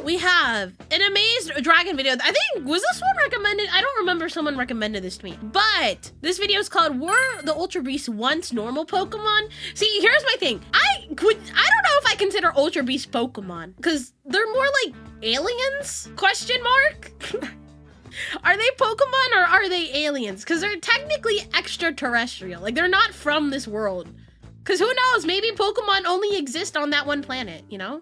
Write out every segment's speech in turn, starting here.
we have an AmazedDragon video. I think, was this one recommended? I don't remember someone recommended this to me. But this video is called, Were the Ultra Beasts Once Normal Pokemon? See, here's my thing. I don't know if I consider Ultra Beasts Pokemon, because they're more like aliens? Question mark? Are they Pokemon or are they aliens? Because they're technically extraterrestrial. Like, they're not from this world. Because who knows? Maybe Pokemon only exist on that one planet, you know?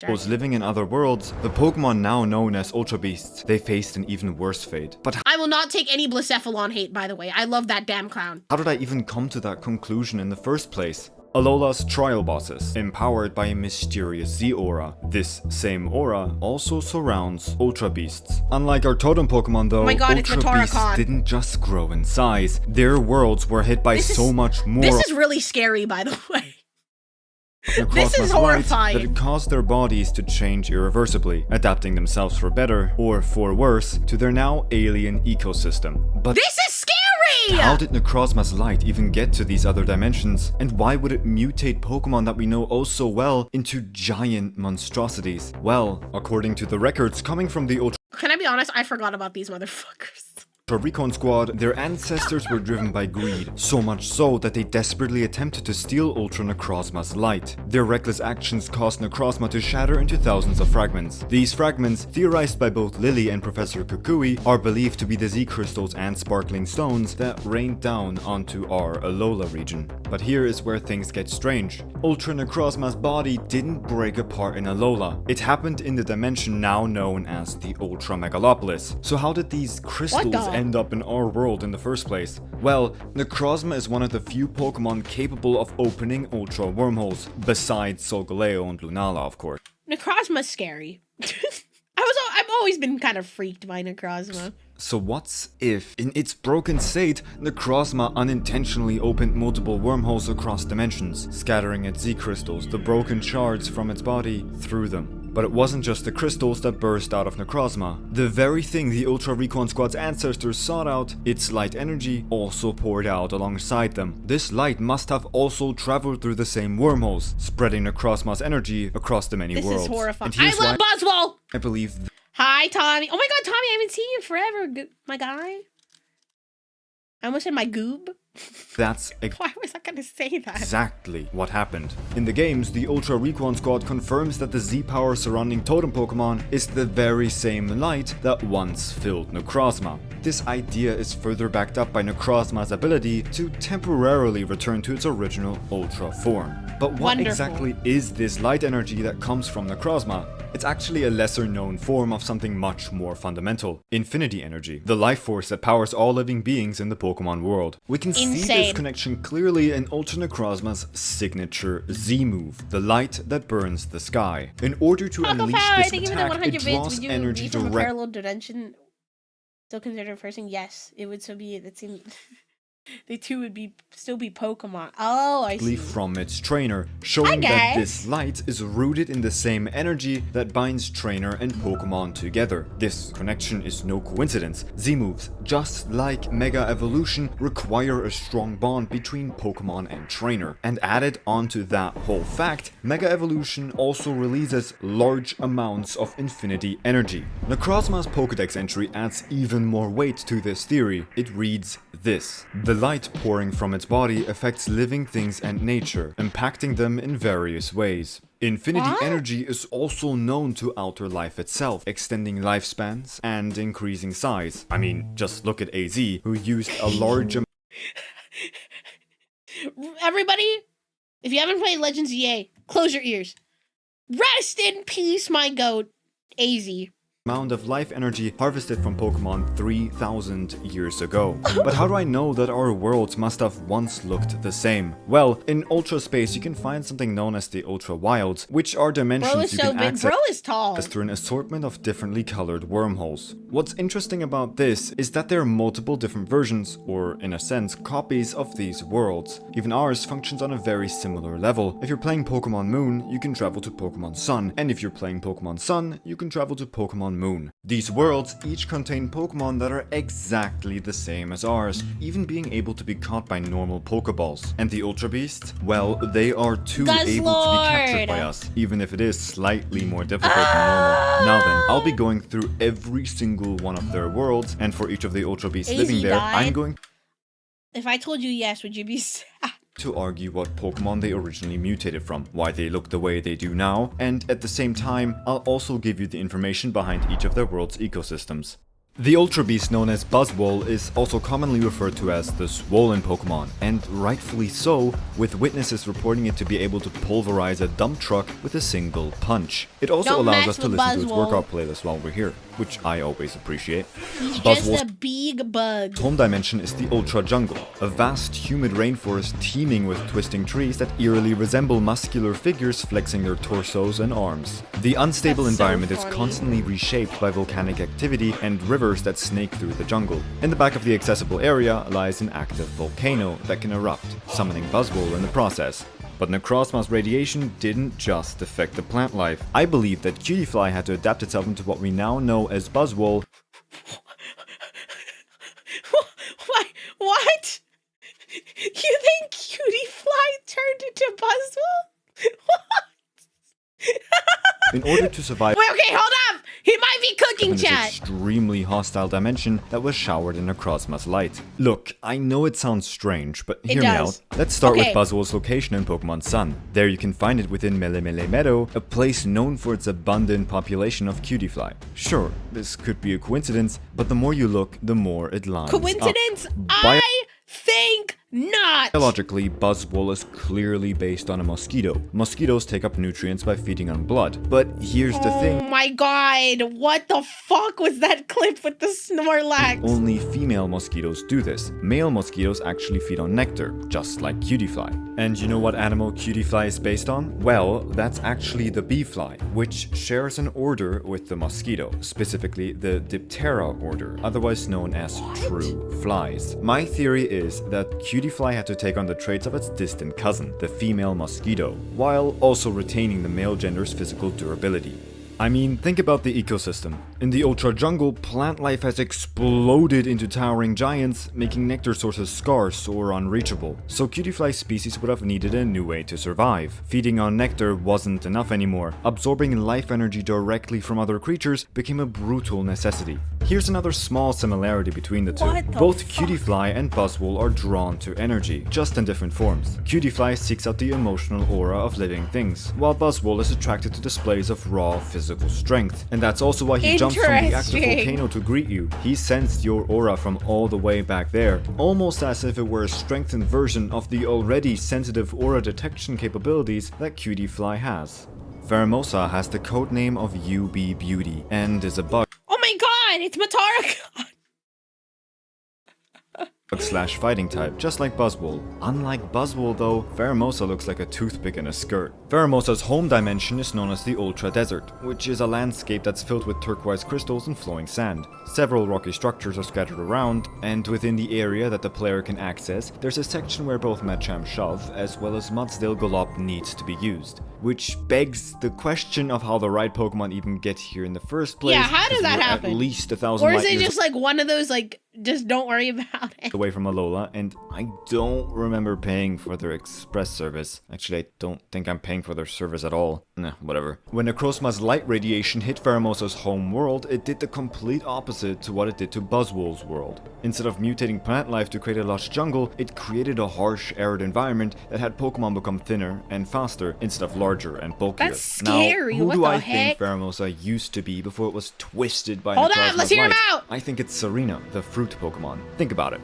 Those living in other worlds, the Pokemon now known as Ultra Beasts, they faced an even worse fate. But I will not take any Blacephalon hate, by the way. I love that damn clown. how did I even come to that conclusion in the first place? Alola's trial bosses, empowered by a mysterious Z-aura. This same aura also surrounds Ultra Beasts. Unlike our totem Pokemon though, Oh my God, it's Ultra Beasts Toracon. didn't just grow in size. Their worlds were hit by so much more. This is really scary, by the way. Necrozma's This is light horrifying. that it caused their bodies to change irreversibly, adapting themselves for better, or for worse, to their now alien ecosystem. But This is scary! how did Necrozma's light even get to these other dimensions? And why would it mutate Pokemon that we know oh so well into giant monstrosities? Well, according to the records coming from the Ultra Can I be honest? I forgot about these motherfuckers. Recon Squad, their ancestors were driven by greed, so much so that they desperately attempted to steal Ultra Necrozma's light. Their reckless actions caused Necrozma to shatter into thousands of fragments. These fragments, theorized by both Lily and Professor Kukui, are believed to be the Z crystals and sparkling stones that rained down onto our Alola region. But here is where things get strange. Ultra Necrozma's body didn't break apart in Alola. It happened in the dimension now known as the Ultra Megalopolis. So how did these crystals end up in our world in the first place? Well, Necrozma is one of the few Pokemon capable of opening Ultra wormholes, besides Solgaleo and Lunala, of course. Necrozma's scary. I've always been kind of freaked by Necrozma. So what's if, in its broken state, Necrozma unintentionally opened multiple wormholes across dimensions, scattering its Z-crystals, the broken shards from its body, through them? But it wasn't just the crystals that burst out of Necrozma. The very thing the Ultra Recon Squad's ancestors sought out, its light energy, also poured out alongside them. This light must have also traveled through the same wormholes, spreading Necrozma's energy across the many worlds. This is horrifying. And here's I love Buzzwole! I believe Hi, Tommy. Oh my God, Tommy, I haven't seen you forever, my guy. I almost said my goob. that's Why was I gonna say that? exactly what happened. In the games, the Ultra Recon Squad confirms that the Z-power surrounding Totem Pokemon is the very same light that once filled Necrozma. This idea is further backed up by Necrozma's ability to temporarily return to its original Ultra form. But what exactly is this light energy that comes from Necrozma? It's actually a lesser known form of something much more fundamental. Infinity energy, the life force that powers all living beings in the Pokemon world. We can see this connection clearly in Ultra Necrozma's signature Z move, the light that burns the sky. In order to unleash this attack, it draws energy directly. Parallel dimension still considered a person? Yes, it would still be. That seems. They two would still be Pokemon. Oh, I see. From its trainer, showing that this light is rooted in the same energy that binds trainer and Pokemon together. This connection is no coincidence. Z-moves, just like Mega Evolution, require a strong bond between Pokemon and trainer. And added onto that whole fact, Mega Evolution also releases large amounts of infinity energy. Necrozma's Pokédex entry adds even more weight to this theory. It reads this: the light pouring from its body affects living things and nature, impacting them in various ways. Infinity energy is also known to alter life itself, extending lifespans and increasing size. I mean, just look at AZ, who used a large amount. Everybody, if you haven't played Legends EA, close your ears. Rest in peace, my goat, AZ. Amount of life energy harvested from Pokemon 3,000 years ago. But how do I know that our worlds must have once looked the same? Well, in Ultra Space you can find something known as the Ultra Wilds, which are dimensions you can access through an assortment of differently colored wormholes. What's interesting about this is that there are multiple different versions, or in a sense, copies of these worlds. Even ours functions on a very similar level. If you're playing Pokemon Moon, you can travel to Pokemon Sun, and if you're playing Pokemon Sun, you can travel to Pokemon Sun, Moon. These worlds each contain Pokemon that are exactly the same as ours, even being able to be caught by normal Pokeballs. And the Ultra Beasts? Well, they are too able to be captured by us, even if it is slightly more difficult than normal. Now then, I'll be going through every single one of their worlds, and for each of the Ultra Beasts living there, I'm going... If I told you yes, would you be sad? To argue what Pokemon they originally mutated from, why they look the way they do now, and at the same time, I'll also give you the information behind each of their world's ecosystems. The Ultra Beast known as Buzzwole is also commonly referred to as the swollen Pokemon, and rightfully so, with witnesses reporting it to be able to pulverize a dump truck with a single punch. It also allows us to listen to its workout playlist while we're here, which I always appreciate. He's just a big bug. Home dimension is the Ultra Jungle, a vast humid rainforest teeming with twisting trees that eerily resemble muscular figures flexing their torsos and arms. The unstable environment is constantly reshaped by volcanic activity and rivers that snake through the jungle. In the back of the accessible area lies an active volcano that can erupt, summoning Buzzwole in the process. But Necrozma's radiation didn't just affect the plant life. I believe that Cutiefly had to adapt itself into what we now know as Buzzwole. What? You think Cutiefly turned into Buzzwole? What? In order to survive... Wait, okay, hold up! He might be cooking, in this chat! extremely hostile dimension that was showered in Necrozma's light. Look, I know it sounds strange, but hear me out. Let's start with Buzzwole's location in Pokemon Sun. There you can find it within Melemele Meadow, a place known for its abundant population of Cutiefly. Sure, this could be a coincidence, but the more you look, the more it lines Coincidence? up. I think not! Biologically, Buzzwole is clearly based on a mosquito. Mosquitoes take up nutrients by feeding on blood. But here's the thing. Oh my god, what the fuck was that clip with the Snorlax? Only female mosquitoes do this. Male mosquitoes actually feed on nectar, just like Cutiefly. And you know what animal Cutiefly is based on? Well, that's actually the bee fly, which shares an order with the mosquito, specifically the Diptera order, otherwise known as true flies. My theory is that Cutiefly had to take on the traits of its distant cousin, the female mosquito, while also retaining the male gender's physical durability. I mean, think about the ecosystem. In the Ultra Jungle, plant life has exploded into towering giants, making nectar sources scarce or unreachable. So Cutiefly's species would have needed a new way to survive. Feeding on nectar wasn't enough anymore. Absorbing life energy directly from other creatures became a brutal necessity. Here's another small similarity between the two. Both Cutiefly and Buzzwole are drawn to energy, just in different forms. Cutiefly seeks out the emotional aura of living things, while Buzzwole is attracted to displays of raw physical strength. And that's also why he jumps from the active volcano to greet you. He sensed your aura from all the way back there, almost as if it were a strengthened version of the already sensitive aura detection capabilities that Cutiefly has. Pheromosa has the codename of UB Beauty and is a bug. Oh my god, it's Matara! / fighting type, just like Buzzwole. Unlike Buzzwole though, Pheromosa looks like a toothpick in a skirt. Pheromosa's home dimension is known as the Ultra Desert, which is a landscape that's filled with turquoise crystals and flowing sand. Several rocky structures are scattered around, and within the area that the player can access, there's a section where both Machamp Shove as well as Mudsdale Galop needs to be used. Which begs the question of how the right Pokemon even get here in the first place. Yeah, how does that happen? At least 1,000 Or is light it years just like one of those, like, just don't worry about it? away from Alola, and I don't remember paying for their express service. Actually, I don't think I'm paying for their service at all. Nah, whatever. When Necrozma's light radiation hit Pheromosa's home world, it did the complete opposite to what it did to Buzzwole's world. Instead of mutating plant life to create a lush jungle, it created a harsh, arid environment that had Pokemon become thinner and faster instead of larger and bulkier. That's scary. Now, what who do the I heck? think Pheromosa used to be before it was twisted by Hold Necrozma's on, let's hear him light? out! I think it's Serena, the fruit Pokemon. Think about it.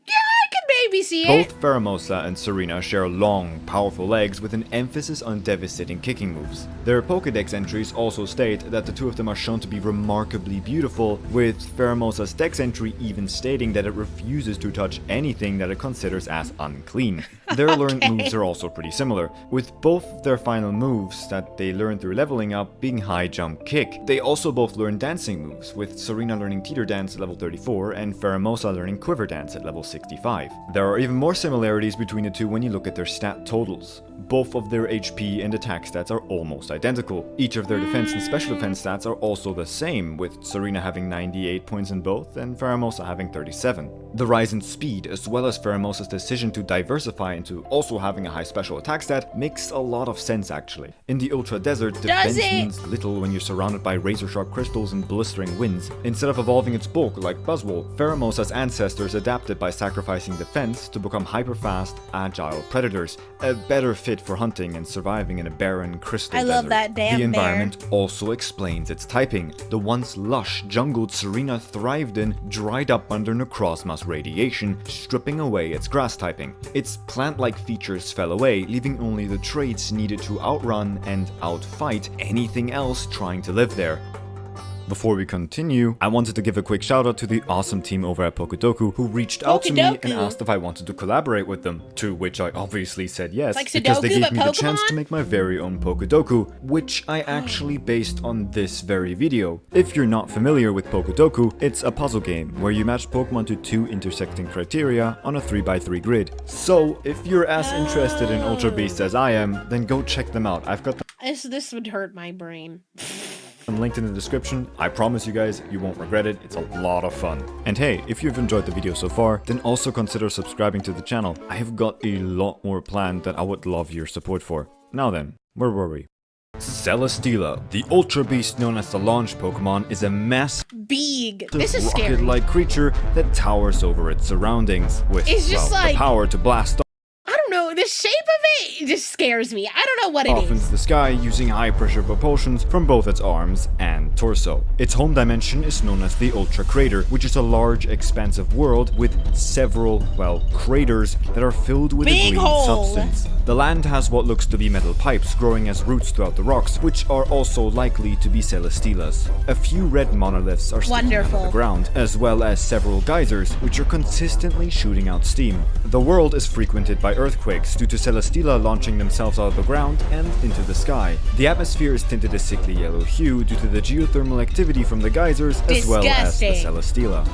Yeah, I can maybe see it. Both Pheromosa and Serena share long, powerful legs with an emphasis on devastating kicking moves. Their Pokédex entries also state that the two of them are shown to be remarkably beautiful, with Pheromosa's Dex entry even stating that it refuses to touch anything that it considers as unclean. Their learned moves are also pretty similar, with both of their final moves that they learn through leveling up being High Jump Kick. They also both learn dancing moves, with Serena learning Teeter Dance at level 34 and Pheromosa learning Quiver Dance at level 65. There are even more similarities between the two when you look at their stat totals. Both of their HP and attack stats are almost identical. Each of their defense and special defense stats are also the same, with Serena having 98 points in both and Pheromosa having 37. The rise in speed, as well as Pheromosa's decision to diversify into also having a high special attack stat, makes a lot of sense actually. In the Ultra Desert, defense means little when you're surrounded by razor-sharp crystals and blistering winds. Instead of evolving its bulk like Buzzwole, Pheromosa's ancestors adapted by sacrificing defense to become hyper-fast, agile predators, a better fit for hunting and surviving in a barren crystal desert. I love that damn The environment also explains its typing. The once lush jungle Serena thrived in dried up under Necrozma's radiation, stripping away its grass typing. Its plant-like features fell away, leaving only the traits needed to outrun and outfight anything else trying to live there. Before we continue, I wanted to give a quick shout out to the awesome team over at Pokedoku who reached out to me and asked if I wanted to collaborate with them, to which I obviously said yes, because they gave me the chance to make my very own Pokedoku, which I actually based on this very video. If you're not familiar with Pokedoku, it's a puzzle game where you match Pokemon to 2 intersecting criteria on a 3x3 grid. So if you're as interested in Ultra Beasts as I am, then go check them out. I've got This would hurt my brain. them linked in the description. I promise you guys, you won't regret it. It's a lot of fun. And hey, if you've enjoyed the video so far, then also consider subscribing to the channel. I have got a lot more planned that I would love your support for. Now then, where were we? Celesteela, the Ultra Beast known as the launch Pokemon, is a massive This is scary. rocket-like creature that towers over its surroundings with It's just the power to blast I don't know, the shape of it just scares me. I don't know what it off into is. the sky using high-pressure propulsions from both its arms and torso. Its home dimension is known as the Ultra Crater, which is a large, expansive world with several, well, craters that are filled with a green substance. The land has what looks to be metal pipes growing as roots throughout the rocks, which are also likely to be Celesteelas. A few red monoliths are sticking out of the ground, as well as several geysers, which are consistently shooting out steam. The world is frequented by earthquakes due to Celesteela launching themselves out of the ground and into the sky. The atmosphere is tinted a sickly yellow hue due to the geothermal activity from the geysers as well as the Celesteela.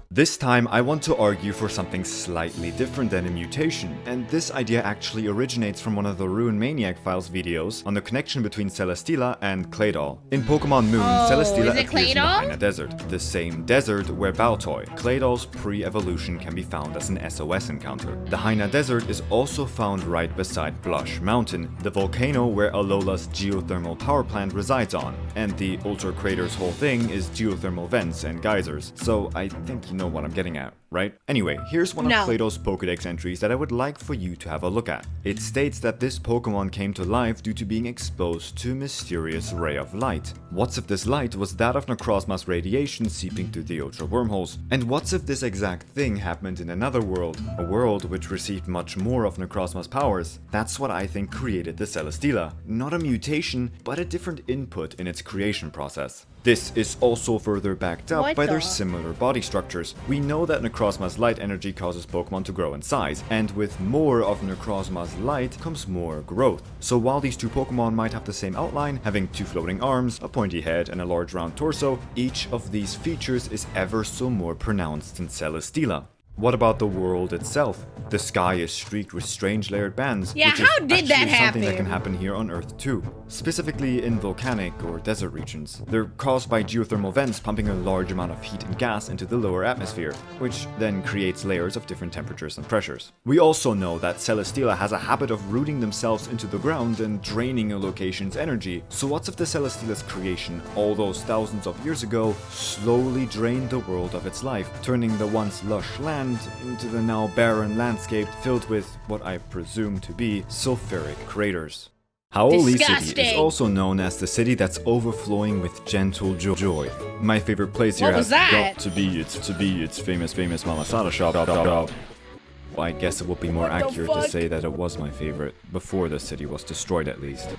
This time, I want to argue for something slightly different than a mutation, and this idea actually originates from one of the Ruin Maniac Files videos on the connection between Celesteela and Claydol. In Pokemon Moon, Celesteela appears in the Haina Desert, the same desert where Baltoy, Claydol's pre-evolution, can be found as an SOS encounter. The Haina Desert is also found right beside Blush Mountain, the volcano where Alola's geothermal power plant resides on, and the Ultra Crater's whole thing is geothermal vents and geysers, so I think you know what I'm getting at, right? Anyway, here's one of Claydol's Pokédex entries that I would like for you to have a look at. It states that this Pokemon came to life due to being exposed to a mysterious ray of light. What's if this light was that of Necrozma's radiation seeping through the Ultra wormholes? And what's if this exact thing happened in another world? A world which received much more of Necrozma's powers? That's what I think created the Celesteela. Not a mutation, but a different input in its creation process. This is also further backed up by their similar body structures. We know that Necrozma's light energy causes Pokemon to grow in size, and with more of Necrozma's light comes more growth. So while these two Pokemon might have the same outline, having 2 floating arms, a pointy head, and a large round torso, each of these features is ever so more pronounced in Celesteela. What about the world itself? The sky is streaked with strange layered bands, which is actually something that can happen here on Earth too. Specifically in volcanic or desert regions. They're caused by geothermal vents pumping a large amount of heat and gas into the lower atmosphere, which then creates layers of different temperatures and pressures. We also know that Celesteela has a habit of rooting themselves into the ground and draining a location's energy. So what's if the Celesteela's creation, all those thousands of years ago, slowly drained the world of its life, turning the once lush land into the now barren landscape filled with what I presume to be sulfuric craters. Hau'oli City is also known as the city that's overflowing with gentle joy. My favorite place here has got to be its famous Malasada shop. I guess it would be more accurate to say that it was my favorite, before the city was destroyed at least.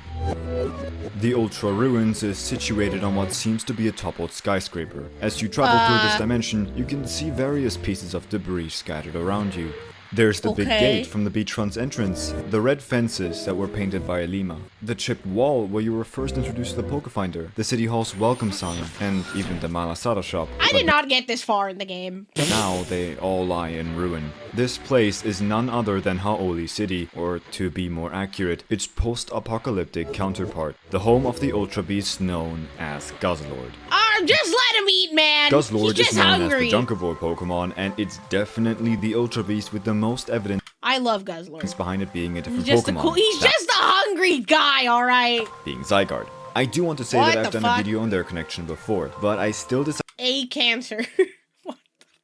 The Ultra Ruins is situated on what seems to be a toppled skyscraper. As you travel through this dimension, you can see various pieces of debris scattered around you. There's the big gate from the beachfront's entrance, the red fences that were painted by Lima, the chipped wall where you were first introduced to the Pokefinder, the City Hall's welcome sign, and even the Malasada shop. I did not get this far in the game. Now they all lie in ruin. This place is none other than Hau'oli City, or to be more accurate, its post-apocalyptic counterpart, the home of the Ultra Beast known as Guzzlord. Just let him eat, man! Guzzlord He's is just known hungry. as the Junkerboy Pokemon, and it's definitely the Ultra Beast with the most evidence I love Guzzlord. behind it being a different He's just Pokemon. He's just a hungry guy, alright? Being Zygarde. I do want to say What that I've the done fuck? a video on their connection before, but I still A cancer.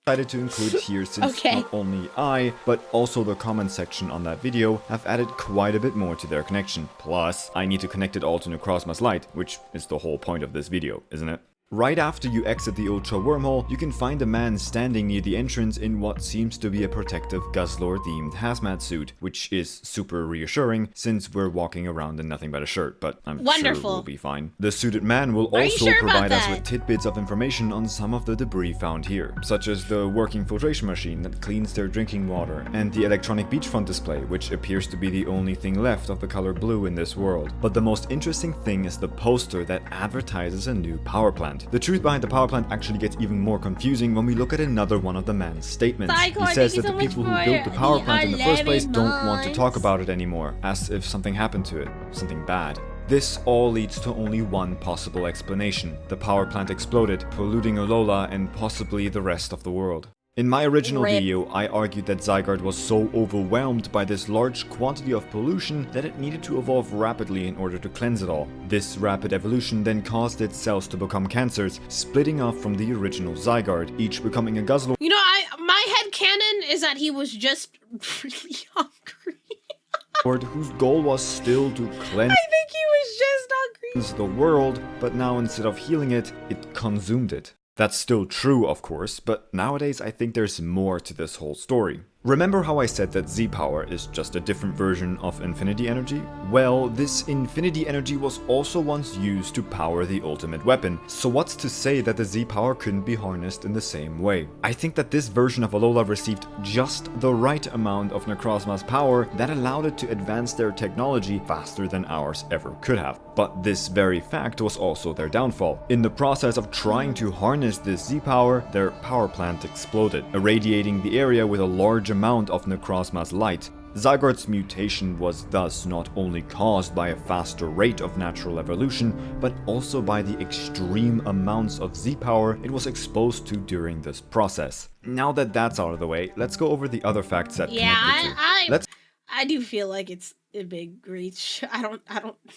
decided to include it here since not only I, but also the comment section on that video have added quite a bit more to their connection. Plus, I need to connect it all to Necrozma's Light, which is the whole point of this video, isn't it? Right after you exit the Ultra Wormhole, you can find a man standing near the entrance in what seems to be a protective Guzzlord-themed hazmat suit, which is super reassuring since we're walking around in nothing but a shirt, but I'm sure we'll be fine. The suited man will also provide us with tidbits of information on some of the debris found here, such as the working filtration machine that cleans their drinking water, and the electronic beachfront display, which appears to be the only thing left of the color blue in this world. But the most interesting thing is the poster that advertises a new power plant. The truth behind the power plant actually gets even more confusing when we look at another one of the man's statements. He says that the people who built the power plant in the first place don't want to talk about it anymore, as if something happened to it, something bad. This all leads to only one possible explanation. The power plant exploded, polluting Alola and possibly the rest of the world. In my original video, I argued that Zygarde was so overwhelmed by this large quantity of pollution that it needed to evolve rapidly in order to cleanse it all. This rapid evolution then caused its cells to become cancers, splitting off from the original Zygarde, each becoming a Guzzlord. You know, my headcanon is that he was just really hungry. Whose goal was still to cleanse I think he was just hungry. the world, but now instead of healing it, it consumed it. That's still true, of course, but nowadays I think there's more to this whole story. Remember how I said that Z-Power is just a different version of Infinity Energy? Well, this Infinity Energy was also once used to power the ultimate weapon, so what's to say that the Z-Power couldn't be harnessed in the same way? I think that this version of Alola received just the right amount of Necrozma's power that allowed it to advance their technology faster than ours ever could have. But this very fact was also their downfall. In the process of trying to harness this Z-Power, their power plant exploded, irradiating the area with a large amount of Necrozma's light. Zygarde's mutation was thus not only caused by a faster rate of natural evolution, but also by the extreme amounts of Z-Power it was exposed to during this process. Now that that's out of the way, let's go over the other facts that connect the two. I do feel like it's a big reach. I don't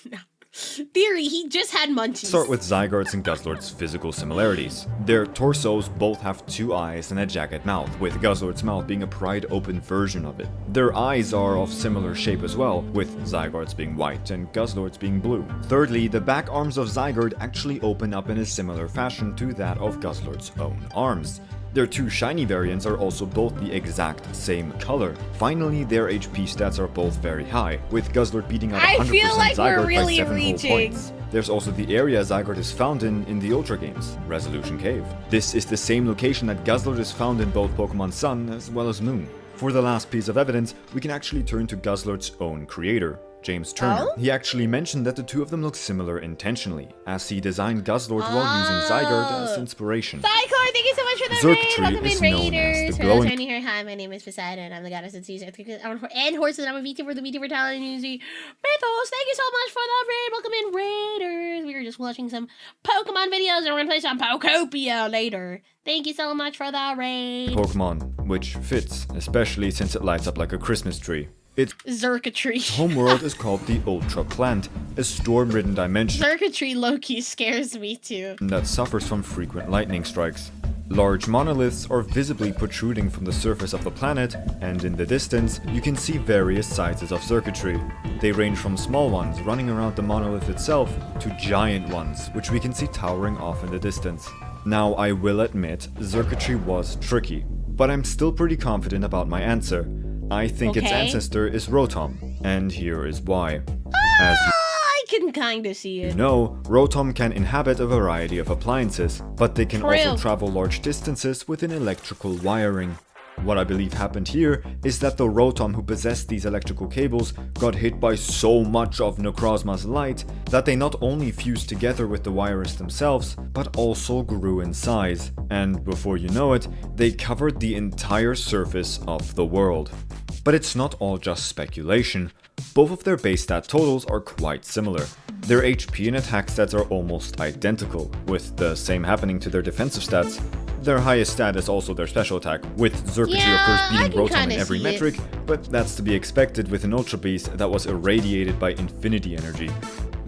know. Theory, he just had munchies. Start with Zygarde's and Guzzlord's physical similarities. Their torsos both have 2 eyes and a jagged mouth, with Guzzlord's mouth being a pried open version of it. Their eyes are of similar shape as well, with Zygarde's being white and Guzzlord's being blue. Thirdly, the back arms of Zygarde actually open up in a similar fashion to that of Guzzlord's own arms. Their 2 shiny variants are also both the exact same color. Finally, their HP stats are both very high, with Guzzlord beating out 100% Zygarde by 7 whole points. There's also the area Zygarde is found in the Ultra games, Resolution Cave. This is the same location that Guzzlord is found in both Pokemon Sun as well as Moon. For the last piece of evidence, we can actually turn to Guzzlord's own creator, James Turner. He actually mentioned that the two of them look similar intentionally, as he designed Guzzlord while using Zygarde as inspiration. Zygarde, thank you so much for that Xurkitree is known as the glowing... Hi, my name is Poseidon. I'm the goddess of seas and horses. I'm a VTuber, the VTuber talent user. Mythos, thank you so much for the raid. Welcome in, Raiders. We were just watching some Pokemon videos and we're gonna play some Pokopia later. Thank you so much for the raid. Pokemon, which fits, especially since it lights up like a Christmas tree. Its Xurkitree. homeworld is called the Ultra Plant, a storm-ridden dimension Xurkitree low-key scares me too. that suffers from frequent lightning strikes. Large monoliths are visibly protruding from the surface of the planet, and in the distance, you can see various sizes of Xurkitree. They range from small ones running around the monolith itself to giant ones, which we can see towering off in the distance. Now, I will admit, Xurkitree was tricky, but I'm still pretty confident about my answer. I think its ancestor is Rotom, and here is why. As I can kinda see it. you know, Rotom can inhabit a variety of appliances, but they can also travel large distances within electrical wiring. What I believe happened here is that the Rotom who possessed these electrical cables got hit by so much of Necrozma's light that they not only fused together with the wires themselves, but also grew in size. And before you know it, they covered the entire surface of the world. But it's not all just speculation. Both of their base stat totals are quite similar. Their HP and attack stats are almost identical, with the same happening to their defensive stats. Their highest stat is also their special attack, with Xurkitree of course beating Rotom in every metric, but that's to be expected with an Ultra Beast that was irradiated by infinity energy.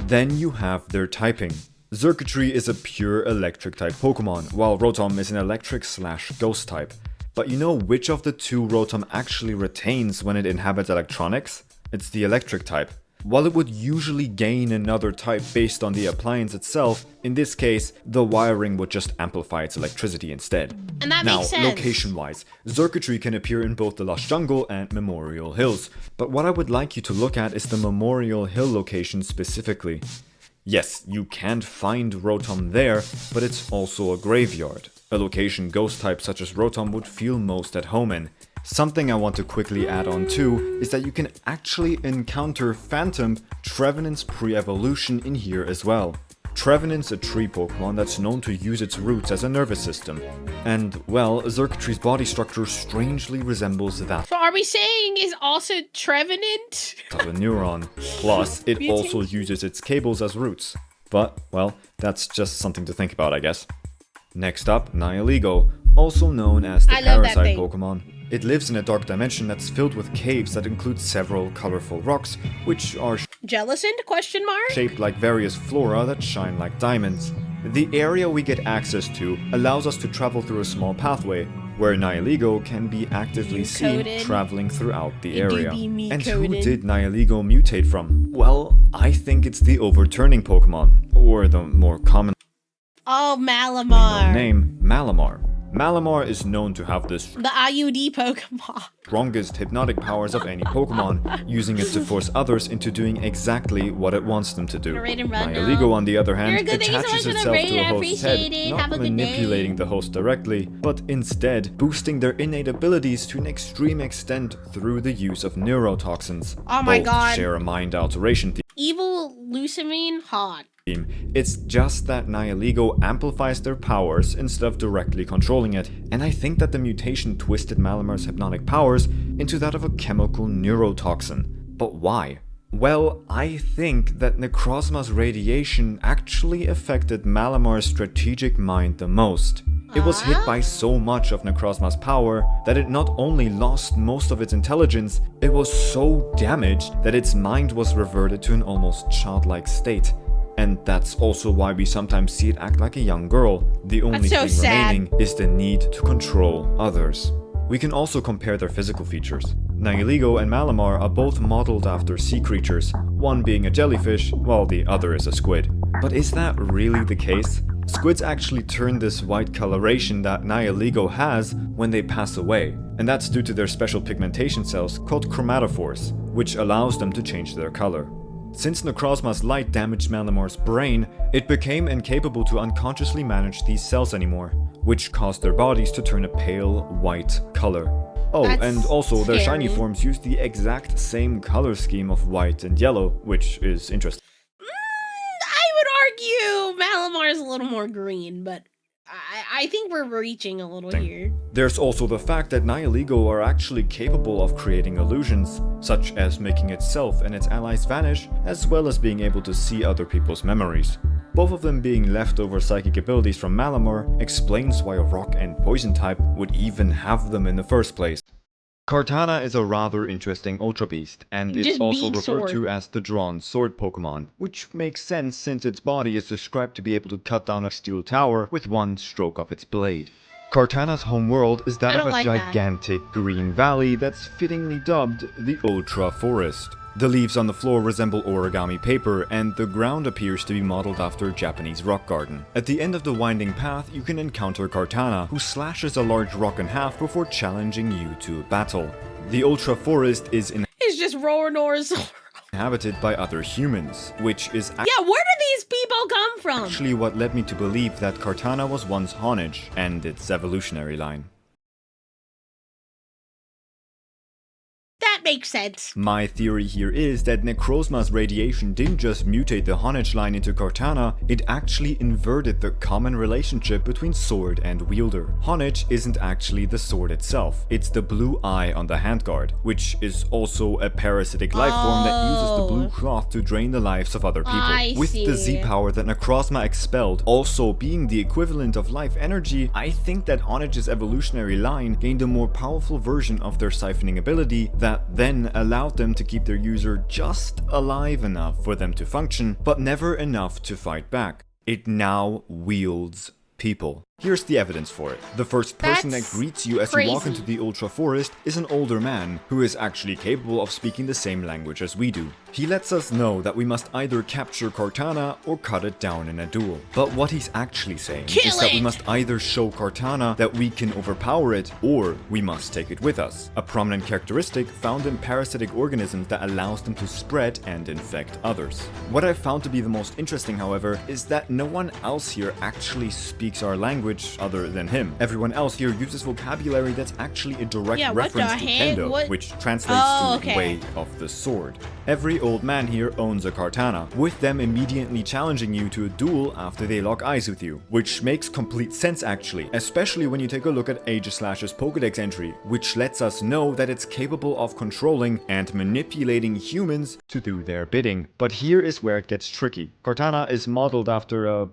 Then you have their typing. Xurkitree is a pure electric type Pokemon, while Rotom is an electric/ghost type. But you know which of the two Rotom actually retains when it inhabits electronics? It's the electric type. While it would usually gain another type based on the appliance itself, in this case, the wiring would just amplify its electricity instead. And that makes sense. Now, location-wise, Xurkitree can appear in both the Lush Jungle and Memorial Hills, but what I would like you to look at is the Memorial Hill location specifically. Yes, you can't find Rotom there, but it's also a graveyard, a location ghost type such as Rotom would feel most at home in. Something I want to quickly add on too is that you can actually encounter Phantom Trevenant's pre-evolution in here as well. Trevenant's a tree Pokemon that's known to use its roots as a nervous system. And, well, Xurkitree's body structure strangely resembles that So are we saying is also Trevenant? of a neuron. Plus, it also uses its cables as roots. But, well, that's just something to think about, I guess. Next up, Nihilego, also known as the Parasite Pokemon. It lives in a dark dimension that's filled with caves that include several colorful rocks, which are Jellicent? Question mark? shaped like various flora that shine like diamonds. The area we get access to allows us to travel through a small pathway, where Nihilego can be actively seen traveling throughout the area. And who did Nihilego mutate from? Well, I think it's the overturning Pokemon, or the more common Malamar. name, Malamar. Malamar is known to have the IUD Pokemon. strongest hypnotic powers of any Pokemon, using it to force others into doing exactly what it wants them to do. Nihilego, on the other hand, attaches itself to a host's head, not manipulating the host directly, but instead boosting their innate abilities to an extreme extent through the use of neurotoxins. Oh my god. Share a mind alteration theme. Evil Lucamine? Hot. It's just that Nihilego amplifies their powers instead of directly controlling it, and I think that the mutation twisted Malamar's hypnotic powers into that of a chemical neurotoxin. But why? Well, I think that Necrozma's radiation actually affected Malamar's strategic mind the most. It was hit by so much of Necrozma's power that it not only lost most of its intelligence, it was so damaged that its mind was reverted to an almost childlike state. And that's also why we sometimes see it act like a young girl. The only thing remaining is the need to control others. We can also compare their physical features. Nihilego and Malamar are both modeled after sea creatures, one being a jellyfish, while the other is a squid. But is that really the case? Squids actually turn this white coloration that Nihilego has when they pass away, and that's due to their special pigmentation cells called chromatophores, which allows them to change their color. Since Necrozma's light damaged Malamar's brain, it became incapable to unconsciously manage these cells anymore, which caused their bodies to turn a pale white color. Oh, and also their shiny forms use the exact same color scheme of white and yellow, which is interesting. I would argue Malamar is a little more green, but I think we're reaching a little here. There's also the fact that Nihilego are actually capable of creating illusions, such as making itself and its allies vanish, as well as being able to see other people's memories. Both of them being leftover psychic abilities from Malamar explains why a rock and poison type would even have them in the first place. Kartana is a rather interesting Ultra Beast, and it's also referred to as the Drawn Sword Pokemon, which makes sense since its body is described to be able to cut down a steel tower with one stroke of its blade. Kartana's homeworld is that of a gigantic green valley that's fittingly dubbed the Ultra Forest. The leaves on the floor resemble origami paper, and the ground appears to be modeled after a Japanese rock garden. At the end of the winding path, you can encounter Kartana, who slashes a large rock in half before challenging you to a battle. The Ultra Forest is just Roronosaurus. Inhabited by other humans, which is where do these people come from? Actually what led me to believe that Kartana was once Honage, and its evolutionary line. That makes sense. My theory here is that Necrozma's radiation didn't just mutate the Honedge line into Kartana, it actually inverted the common relationship between sword and wielder. Honedge isn't actually the sword itself, it's the blue eye on the handguard, which is also a parasitic life form that uses the blue cloth to drain the lives of other people. With the Z power that Necrozma expelled also being the equivalent of life energy, I think that Honedge's evolutionary line gained a more powerful version of their siphoning ability that then allowed them to keep their user just alive enough for them to function, but never enough to fight back. It now wields people. Here's the evidence for it. The first person that greets you as you walk into the Ultra Forest is an older man who is actually capable of speaking the same language as we do. He lets us know that we must either capture Kartana or cut it down in a duel. But what he's actually saying is that we must either show Kartana that we can overpower it, or we must take it with us. A prominent characteristic found in parasitic organisms that allows them to spread and infect others. What I found to be the most interesting, however, is that no one else here actually speaks our language other than him. Everyone else here uses vocabulary that's actually a direct reference to Kendo, which translates to way of the sword. Every old man here owns a Kartana, with them immediately challenging you to a duel after they lock eyes with you, which makes complete sense actually, especially when you take a look at Aegislash's Pokédex entry, which lets us know that it's capable of controlling and manipulating humans to do their bidding. But here is where it gets tricky. Kartana is modeled after a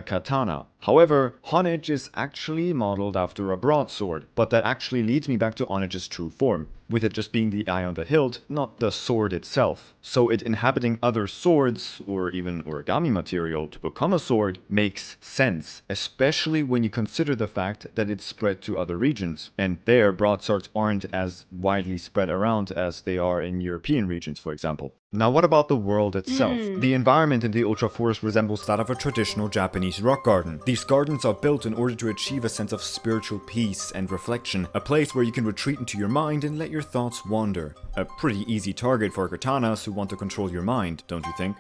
katana. However, Honedge is actually modeled after a broadsword, but that actually leads me back to Honedge's true form, with it just being the eye on the hilt, not the sword itself. So it inhabiting other swords, or even origami material, to become a sword makes sense, especially when you consider the fact that it's spread to other regions, and there broadswords aren't as widely spread around as they are in European regions, for example. Now what about the world itself? The environment in the Ultra Forest resembles that of a traditional Japanese rock garden. These gardens are built in order to achieve a sense of spiritual peace and reflection, a place where you can retreat into your mind and let your thoughts wander. A pretty easy target for Kartanas who want to control your mind, don't you think?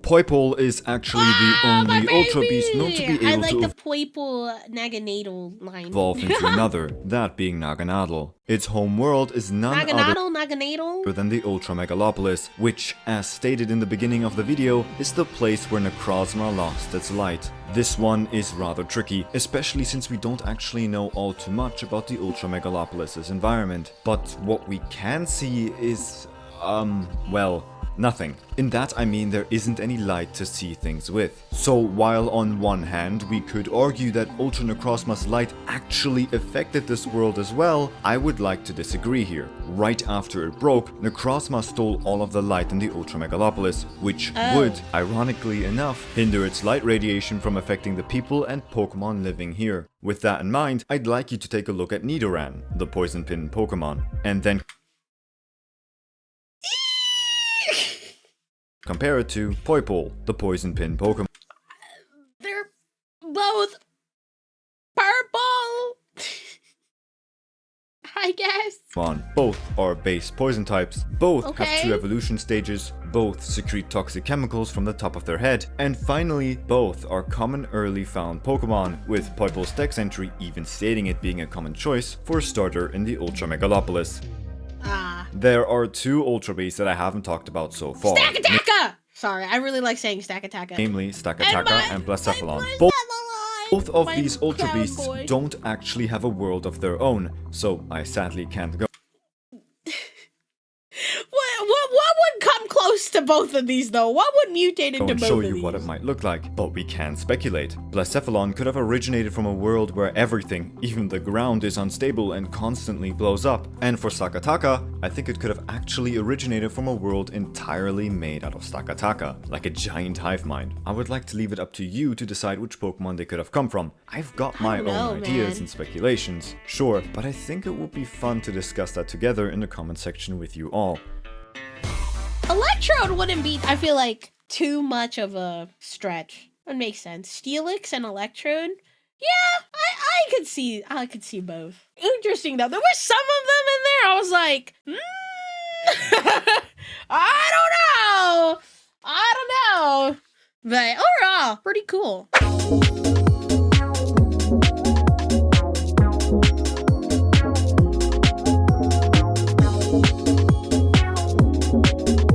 Poipole is actually the only Ultra Beast known to be able to the Poipole Naganadel line. Evolve into another, that being Naganadel. Its home world is none other than the Ultra Megalopolis, which, as stated in the beginning of the video, is the place where Necrozma lost its light. This one is rather tricky, especially since we don't actually know all too much about the Ultra Megalopolis' environment. But what we can see is, well, nothing. In that I mean there isn't any light to see things with. So while on one hand we could argue that Ultra Necrozma's light actually affected this world as well, I would like to disagree here. Right after it broke, Necrozma stole all of the light in the Ultra Megalopolis, which would, ironically enough, hinder its light radiation from affecting the people and Pokemon living here. With that in mind, I'd like you to take a look at Nidoran, the Poison Pin Pokemon, and then compare it to Poipole, the Poison Pin Pokemon. They're both purple, I guess. Both are base poison types, both have 2 evolution stages, both secrete toxic chemicals from the top of their head, and finally, both are common early found Pokemon, with Poipole's Dex entry even stating it being a common choice for a starter in the Ultra Megalopolis. There are 2 Ultra Beasts that I haven't talked about so far. Stakataka! Sorry, I really like saying Stakataka. Namely, Stakataka and Blacephalon. Both of these Ultra Beasts don't actually have a world of their own, so I sadly can't go. What would come close to both of these though? What would mutate into both of these? Show you what it might look like, but we can speculate. Blacephalon could have originated from a world where everything, even the ground, is unstable and constantly blows up. And for Stakataka, I think it could have actually originated from a world entirely made out of Stakataka, like a giant hive mind. I would like to leave it up to you to decide which Pokemon they could have come from. I've got my own ideas and speculations, sure, but I think it would be fun to discuss that together in the comment section with you all. Electrode wouldn't be, I feel like, too much of a stretch. That makes sense. Steelix and Electrode? Yeah, I could see both. Interesting though. There were some of them in there. I was like, I don't know. But overall, pretty cool.